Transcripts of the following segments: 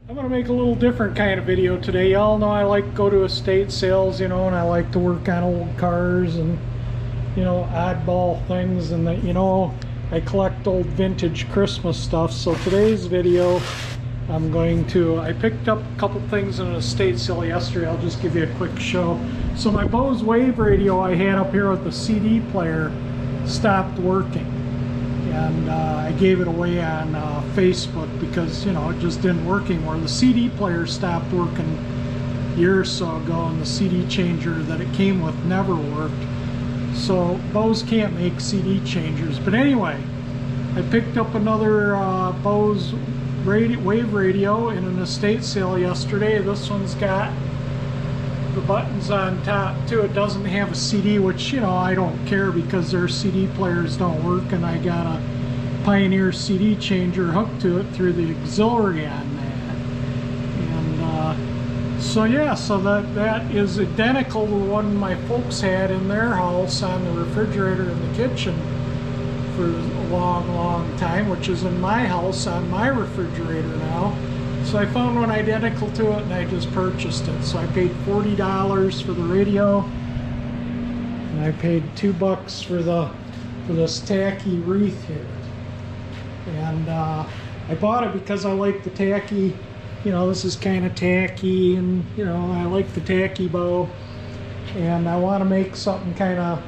I'm going to make a little different kind of video today. Y'all know I like to go to estate sales, and I like to work on old cars and, oddball things, and that, I collect old vintage Christmas stuff. So today's video, I picked up a couple things in an estate sale yesterday. I'll just give you a quick show. So my Bose wave radio I had up here with the CD player stopped working. And I gave it away on Facebook because it just didn't work anymore. The CD player stopped working a year or so ago, and the CD changer that it came with never worked. So Bose can't make CD changers. But anyway, I picked up another Bose wave radio in an estate sale yesterday. This one's got the buttons on top too. It doesn't have a CD, which I don't care because their CD players don't work, and I got a Pioneer CD changer hooked to it through the auxiliary on that. And so that is identical to the one my folks had in their house on the refrigerator in the kitchen for a long time, which is in my house on my refrigerator now. So I found one identical to it and I just purchased it. So I paid $40 for the radio, and I paid $2 for this tacky wreath here. And I bought it because I like the tacky, this is kind of tacky, and I like the tacky bow, and I want to make something kind of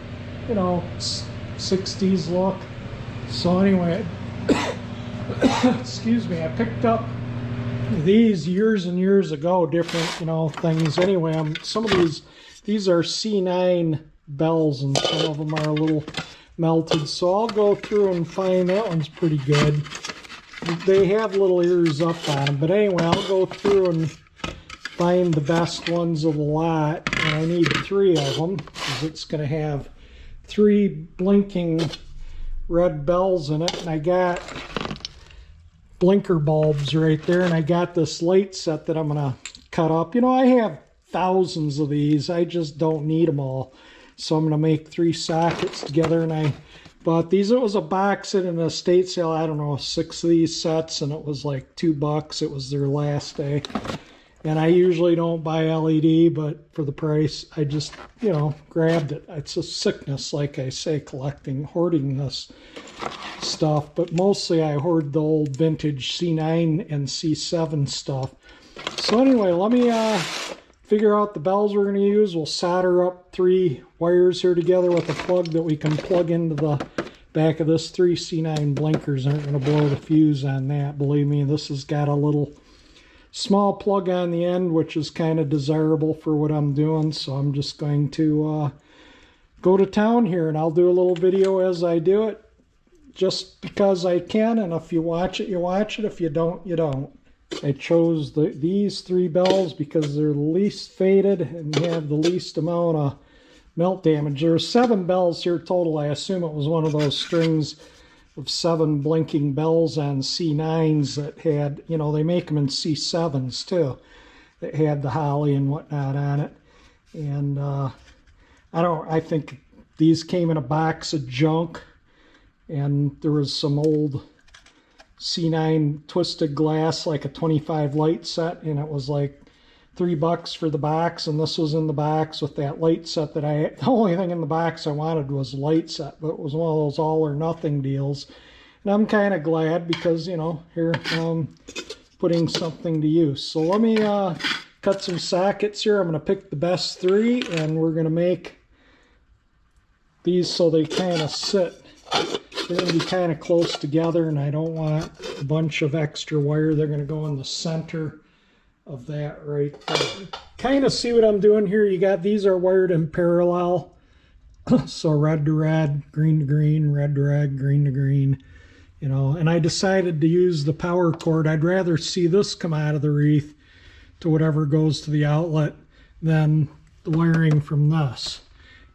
60s look. So anyway, excuse me, I picked up these years and years ago, different things. Anyway, some of these are C9 bells, and some of them are a little melted, so I'll go through and find that one's pretty good. They have little ears up on them, but anyway, I'll go through and find the best ones of the lot, and I need 3 of them because it's going to have 3 blinking red bells in it. And I got blinker bulbs right there, and I got this light set that I'm going to cut up. I have thousands of these. I just don't need them all. So I'm going to make 3 sockets together, and I bought these. It was a box at an estate sale. I don't know, 6 of these sets, and it was like $2. It was their last day. And I usually don't buy LED, but for the price, I just, grabbed it. It's a sickness, like I say, hoarding this stuff. But mostly I hoard the old vintage C9 and C7 stuff. So anyway, let me figure out the bells we're going to use. We'll solder up 3 wires here together with a plug that we can plug into the back of this. 3 C9 blinkers aren't going to blow the fuse on that. Believe me, this has got a little small plug on the end, which is kind of desirable for what I'm doing. So I'm just going to go to town here, and I'll do a little video as I do it, just because I can. And if you watch it, you watch it. If you don't, you don't. I chose these 3 bells because they're the least faded and have the least amount of melt damage. There are 7 bells here total. I assume it was one of those strings of 7 blinking bells on C9s that had, they make them in C7s too, that had the holly and whatnot on it. And I think these came in a box of junk, and there was some old C9 twisted glass, like a 25 light set, and it was like $3 for the box, and this was in the box with that light set that the only thing in the box I wanted was a light set, but it was one of those all or nothing deals. And I'm kind of glad because, here I'm putting something to use. So let me cut some sockets here. I'm going to pick the best 3, and we're going to make these so they kind of sit. They're going to be kind of close together, and I don't want a bunch of extra wire. They're going to go in the center of that right there. Kind of see what I'm doing here. These are wired in parallel. So red to red, green to green, red to red, green to green. And I decided to use the power cord. I'd rather see this come out of the wreath to whatever goes to the outlet than the wiring from this.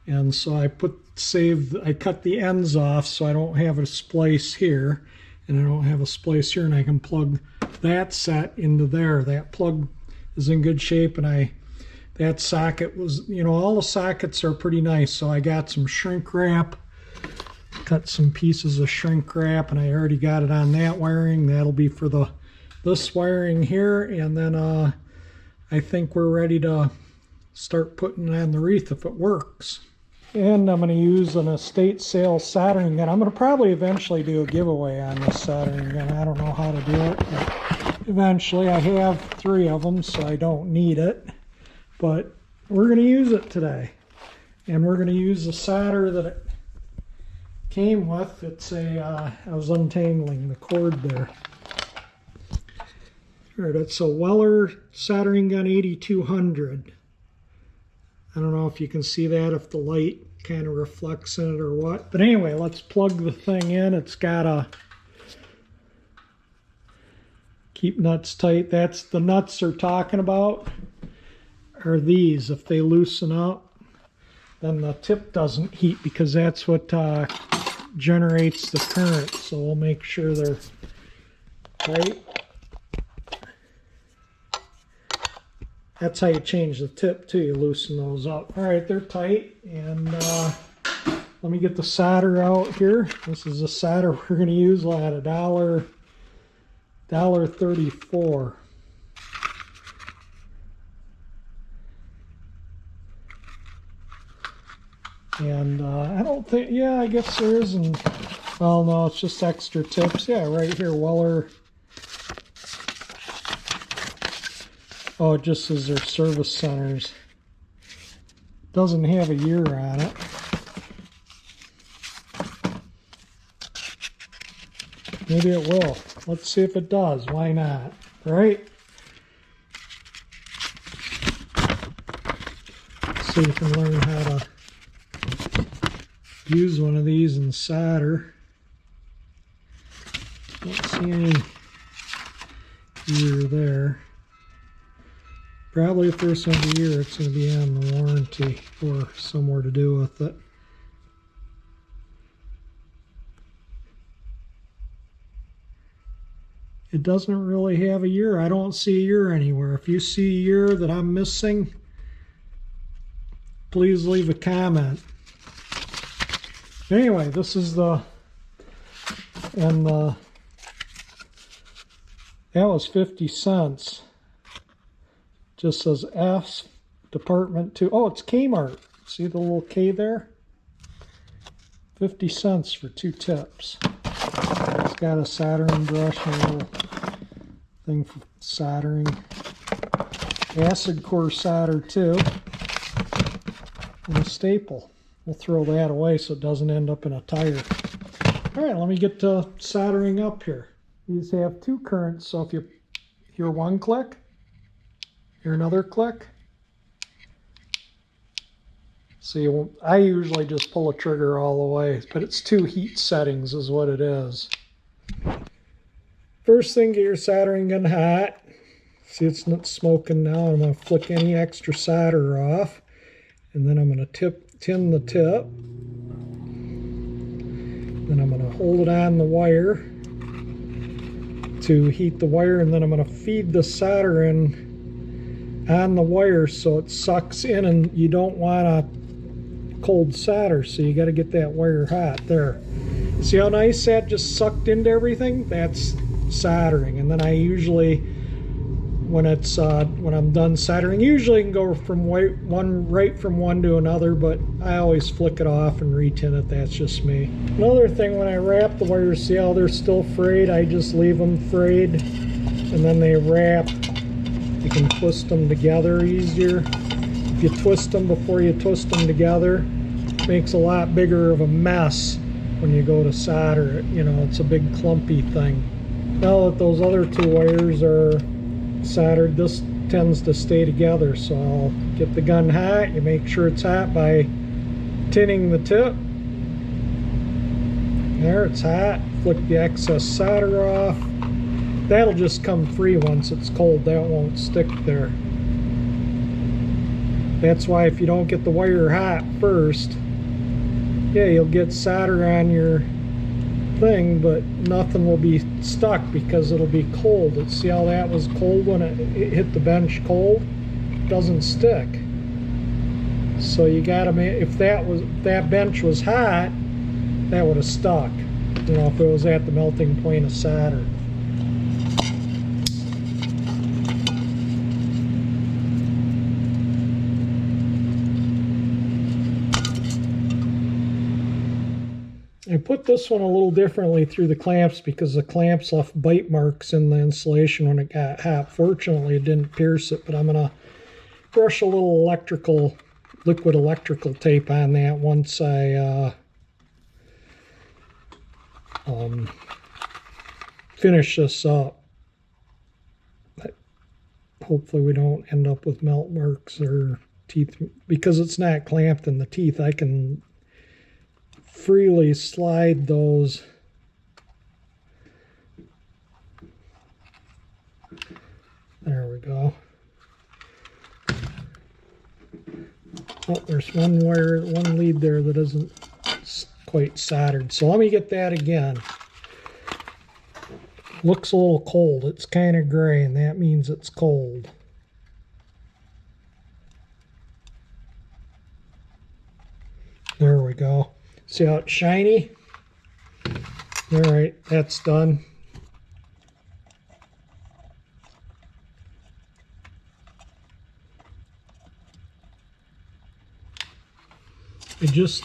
And so I cut the ends off so I don't have a splice here, and I don't have a splice here, and I can plug that set into there. That plug is in good shape, and that socket was, all the sockets are pretty nice. So I got some shrink wrap, cut some pieces of shrink wrap, and I already got it on that wiring. That'll be for the this wiring here, and then I think we're ready to start putting on the wreath if it works. And I'm going to use an estate sale soldering gun. I'm going to probably eventually do a giveaway on this soldering gun. I don't know how to do it, but eventually. I have 3 of them, so I don't need it. But we're going to use it today. And we're going to use the solder that it came with. It's a, I was untangling the cord there. All right, it's a Weller soldering gun 8200. I don't know if you can see that, if the light kind of reflects in it or what. But anyway, let's plug the thing in. It's got a keep nuts tight. That's the nuts they're talking about are these. If they loosen up, then the tip doesn't heat, because that's what generates the current. So we'll make sure they're tight. That's how you change the tip too, you loosen those up. All right, they're tight, and let me get the solder out here. This is the solder we're going to use at $1.34. And I don't think, yeah, I guess there isn't. Well, no, it's just extra tips. Yeah, right here, Weller. Oh, it just says their service centers. Doesn't have a year on it. Maybe it will. Let's see if it does. Why not? Right? Let's see if we can learn how to use one of these and solder. Don't see any year there. Probably if there's some year, it's going to be on the warranty or somewhere to do with it. It doesn't really have a year. I don't see a year anywhere. If you see a year that I'm missing, please leave a comment. Anyway, this is the, and that was 50 cents. Just says F's Department 2. Oh, it's Kmart. See the little K there? 50 cents for 2 tips. It's got a soldering brush and a little thing for soldering. Acid core solder too. And a staple. We'll throw that away so it doesn't end up in a tire. All right, let me get to soldering up here. These have 2 currents, so if you hear one click, hear another click. See, I usually just pull a trigger all the way, but it's 2 heat settings is what it is. First thing, get your soldering gun hot. See, it's not smoking now. I'm going to flick any extra solder off, and then I'm going to tin the tip. Then I'm going to hold it on the wire to heat the wire, and then I'm going to feed the solder in on the wire so it sucks in, and you don't want a cold solder, so you got to get that wire hot. There, see how nice that just sucked into everything? That's soldering. And then I usually, when it's when I'm done soldering, usually can go from right from one to another, but I always flick it off and retin it. That's just me. Another thing, when I wrap the wires, see how they're still frayed? I just leave them frayed, and then they wrap. You can twist them together easier. If you twist them before you twist them together, it makes a lot bigger of a mess when you go to solder it. You know, it's a big clumpy thing. Now that those other 2 wires are soldered, this tends to stay together. So I'll get the gun hot. You make sure it's hot by tinning the tip. There, it's hot. Flick the excess solder off. That'll just come free once it's cold. That won't stick there. That's why if you don't get the wire hot first, yeah, you'll get solder on your thing, but nothing will be stuck because it'll be cold. See how that was cold when it hit the bench cold? It doesn't stick. So you gotta make, if that bench was hot, that would have stuck. You know, if it was at the melting point of solder. I put this one a little differently through the clamps because the clamps left bite marks in the insulation when it got hot. Fortunately, it didn't pierce it, but I'm going to brush a little liquid electrical tape on that once I finish this up. But hopefully we don't end up with melt marks or teeth. Because it's not clamped in the teeth, I can freely slide those there we go. Oh, there's one lead there that isn't quite soldered, so let me get that again. Looks a little cold. It's kind of gray, and that means it's cold. There we go. See how it's shiny? All right, that's done. I just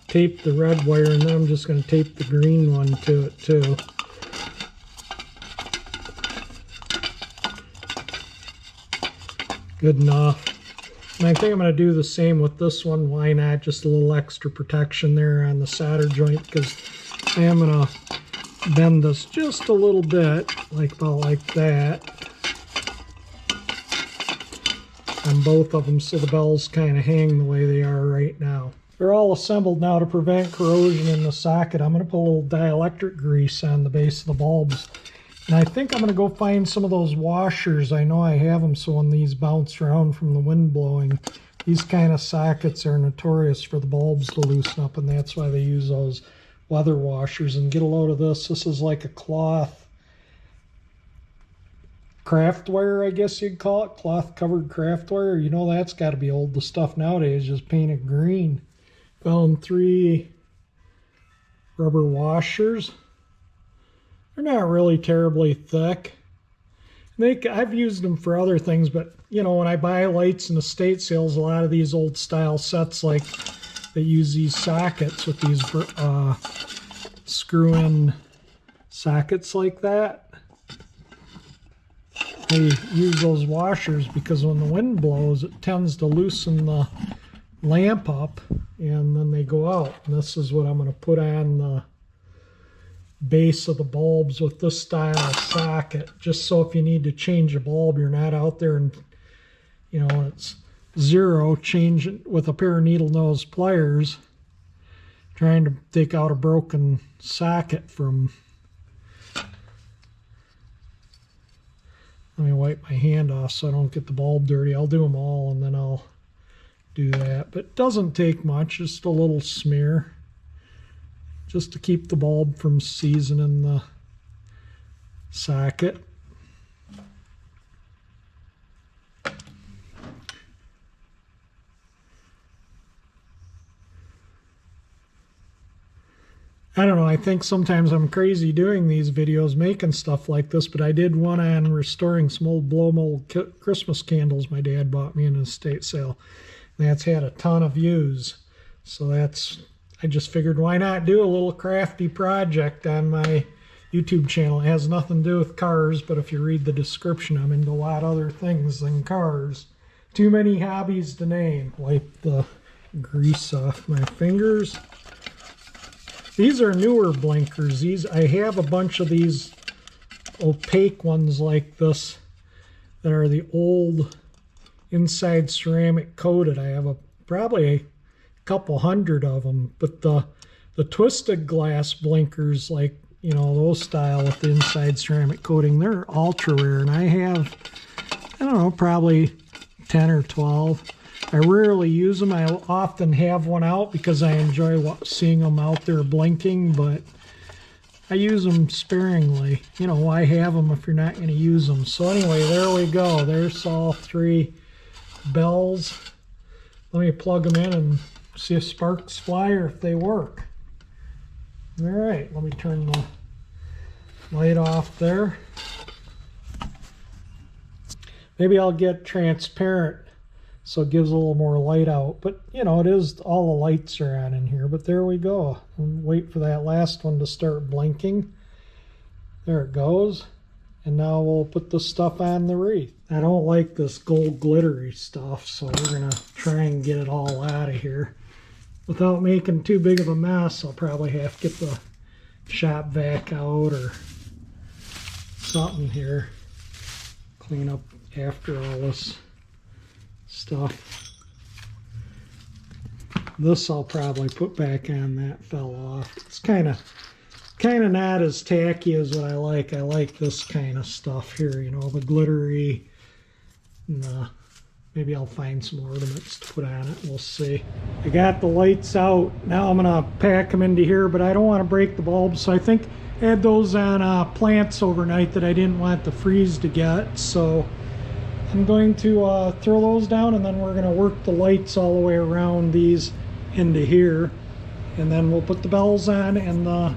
taped the red wire, and then I'm just going to tape the green one to it too. Good enough. And I think I'm going to do the same with this one. Why not? Just a little extra protection there on the solder joint, because I am going to bend this just a little bit, about like that, on both of them, so the bells kind of hang the way they are right now. They're all assembled now to prevent corrosion in the socket. I'm going to put a little dielectric grease on the base of the bulbs. And I think I'm going to go find some of those washers. I know I have them, so when these bounce around from the wind blowing, these kind of sockets are notorious for the bulbs to loosen up, and that's why they use those weather washers. And get a load of this. This is like a cloth craft wire, I guess you'd call it. Cloth covered craft wire. You know, that's got to be old. The stuff nowadays just painted green. Found 3 rubber washers. They're not really terribly thick. I've used them for other things, but you know, when I buy lights in estate sales, a lot of these old style sets, like, they use these sockets with these screw-in sockets like that. They use those washers because when the wind blows, it tends to loosen the lamp up, and then they go out. And this is what I'm going to put on the base of the bulbs with this style of socket, just so if you need to change a bulb, you're not out there and, you know, it's zero, change it with a pair of needle nose pliers trying to take out a broken socket from. Let me wipe my hand off so I don't get the bulb dirty. I'll do them all and then I'll do that, but it doesn't take much, just a little smear, just to keep the bulb from seasoning the socket. I don't know, I think sometimes I'm crazy doing these videos, making stuff like this, but I did one on restoring some old blow mold Christmas candles my dad bought me in an estate sale. And that's had a ton of views. So I just figured, why not do a little crafty project on my YouTube channel. It has nothing to do with cars, but if you read the description, I'm into a lot of other things than cars. Too many hobbies to name. Wipe the grease off my fingers. These are newer blinkers. I have a bunch of these opaque ones like this that are the old inside ceramic coated. I have probably a couple hundred of them, but the twisted glass blinkers, like, you know, those style with the inside ceramic coating, they're ultra rare, and I have, I don't know, probably 10 or 12. I rarely use them. I often have one out because I enjoy seeing them out there blinking, but I use them sparingly. You know, why have them if you're not going to use them? So anyway, there we go. There's all 3 bells. Let me plug them in and see if sparks fly or if they work. All right, let me turn the light off there. Maybe I'll get transparent so it gives a little more light out. But you know, it is, all the lights are on in here. But there we go. Wait for that last one to start blinking. There it goes. And now we'll put the stuff on the wreath. I don't like this gold glittery stuff, so we're gonna try and get it all out of here without making too big of a mess. I'll probably have to get the shop vac out or something here. Clean up after all this stuff. This I'll probably put back on. That fell off. It's kind of not as tacky as what I like. I like this kind of stuff here, you know, the glittery. And, maybe I'll find some ornaments to put on it. We'll see. I got the lights out. Now I'm gonna pack them into here, but I don't want to break the bulbs, so I think I had those on plants overnight that I didn't want the freeze to get. So I'm going to throw those down, and then we're going to work the lights all the way around these into here, and then we'll put the bells on and the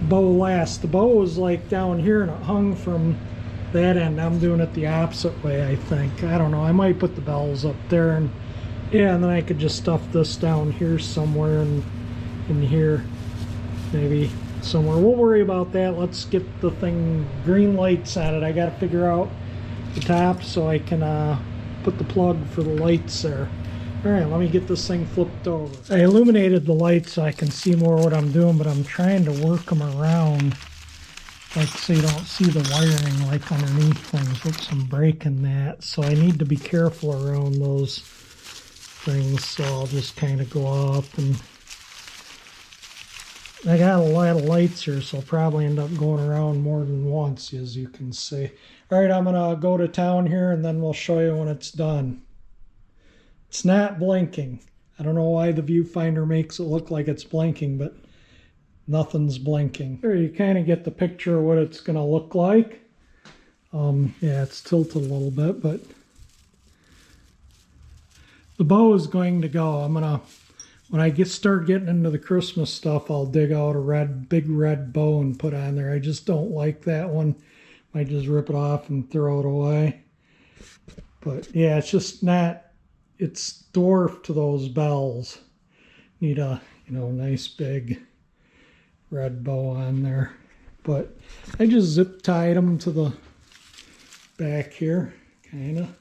bow last. The bow is like down here and it hung from that end. I'm doing it the opposite way, I think. I don't know. I might put the bells up there, and yeah, and then I could just stuff this down here somewhere and in here, maybe somewhere. We'll worry about that. Let's get the thing, green lights on it. I got to figure out the top so I can put the plug for the lights there. All right, let me get this thing flipped over. I illuminated the lights so I can see more what I'm doing, but I'm trying to work them around, like so you don't see the wiring like underneath things. Oops, I'm breaking that. So I need to be careful around those things. So I'll just kind of go up, and I got a lot of lights here, so I'll probably end up going around more than once, as you can see. All right, I'm gonna go to town here, and then we'll show you when it's done. It's not blinking. I don't know why the viewfinder makes it look like it's blinking, but nothing's blinking. There, you kind of get the picture of what it's going to look like. Yeah, it's tilted a little bit, but the bow is going to go. I'm gonna, when I start getting into the Christmas stuff, I'll dig out a big red bow and put on there. I just don't like that one. Might just rip it off and throw it away. But yeah, it's just not. It's dwarfed to those bells. Need a, you know, nice big red bow on there. But I just zip tied them to the back here, kind of.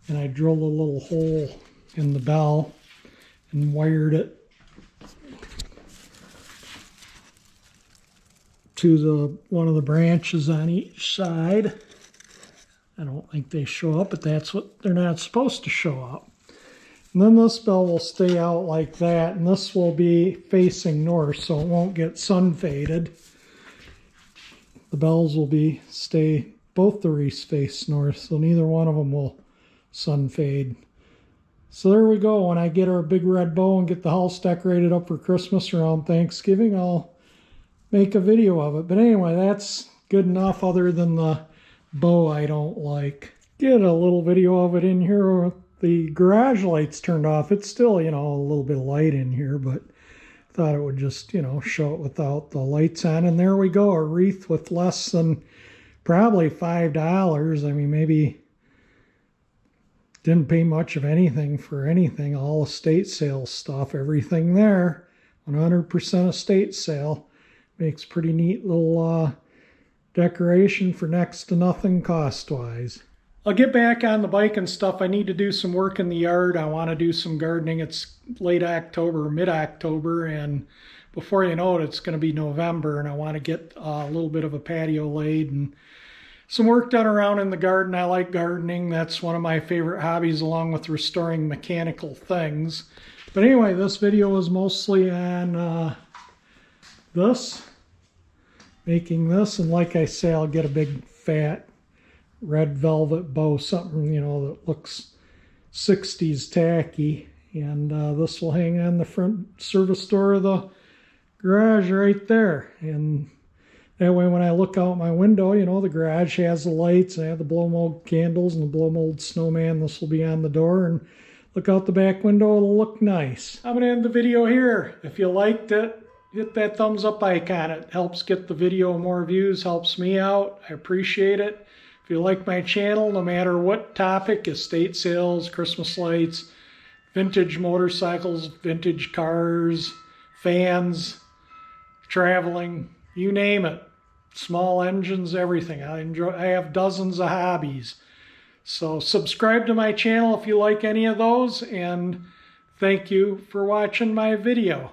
And I drilled a little hole in the bell and wired it to one of the branches on each side. I don't think they show up, but that's what they're not supposed to show up. And then this bell will stay out like that, and this will be facing north, so it won't get sun faded. The bells will stay, both the wreaths face north, so neither one of them will sun fade. So there we go. When I get our big red bow and get the house decorated up for Christmas around Thanksgiving, I'll make a video of it. But anyway, that's good enough, other than the bow I don't like. Get a little video of it in here with the garage lights turned off. It's still, you know, a little bit of light in here, but thought it would just, you know, show it without the lights on. And there we go, a wreath with less than probably $5. I mean, maybe didn't pay much of anything for anything. All estate sale stuff, everything there, 100% estate sale. Makes pretty neat little decoration for next to nothing cost-wise. I'll get back on the bike and stuff. I need to do some work in the yard. I want to do some gardening. It's late October, mid-October, and before you know it, it's going to be November, and I want to get a little bit of a patio laid and some work done around in the garden. I like gardening. That's one of my favorite hobbies, along with restoring mechanical things. But anyway, this video is mostly on this. Making this, and like I say, I'll get a big fat red velvet bow, something, you know, that looks 60s tacky, and this will hang on the front service door of the garage right there. And that way when I look out my window, you know, the garage has the lights, I have the blow mold candles and the blow mold snowman. This will be on the door, and look out the back window, it'll look nice. I'm gonna end the video here. If you liked it, hit that thumbs up icon. It helps get the video more views, helps me out. I appreciate it. If you like my channel, no matter what topic, estate sales, Christmas lights, vintage motorcycles, vintage cars, fans, traveling, you name it. Small engines, everything. I have dozens of hobbies. So subscribe to my channel if you like any of those, and thank you for watching my video.